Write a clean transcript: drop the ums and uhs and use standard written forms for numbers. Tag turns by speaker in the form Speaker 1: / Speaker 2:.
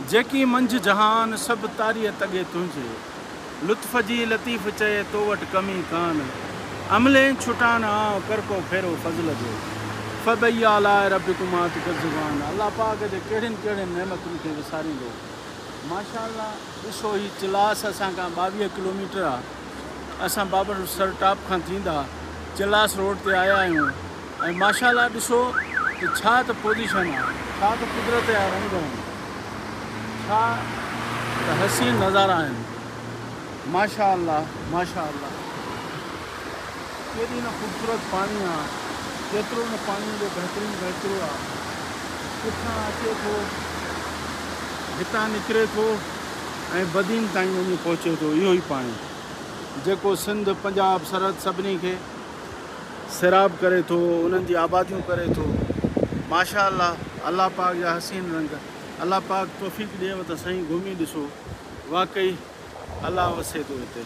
Speaker 1: जेकी मंझ जहान सब तारीअ तगे तुंहिंजे, लुत्फ़ जी लतीफ़ चए तो वटि कमी कान, अमले छुटाना कर को फेरो फज़ल जो, फ़बई आलाए रब्बिकुमा तुकज़्ज़िबान। अल्लाह पाक जे कहिड़ियुनि कहिड़ियुनि नेमतुनि खे विसारींदो। माशाअल्लाह ॾिसो ही चिलास असां खां 22 किलोमीटर आहे। असां बाबर सर टॉप खां थींदा चिलास रोड ते आया आहियूं ऐं माशाअल्लाह ॾिसो कि छा त पोज़ीशन आहे, छा त कुदरत जा रंग आहिनि, छा त हसीन नज़ारा आहिनि। माशाअल्लाह माशाअल्लाह, केॾी न ख़ूबसूरत पाणी आहे, केतिरो न पाणी जो बहितरीनु बहितरो आहे। किथां अचे थो, हितां निकिरे थो ऐं बदीन ताईं वञी पहुचे थो। इहो ई पाणी जेको सिंध पंजाब सरहद सभिनी खे सैराब करे थो, उन्हनि जी आबादियूं करे थो। माशाअल्लाह, अल्लाह पाक जा हसीन रंग। अल्लाह पाक तौफ़ीक़ ॾिएव त सही घुमी ॾिसो, वाकई अल्लाह वसे थो हिते।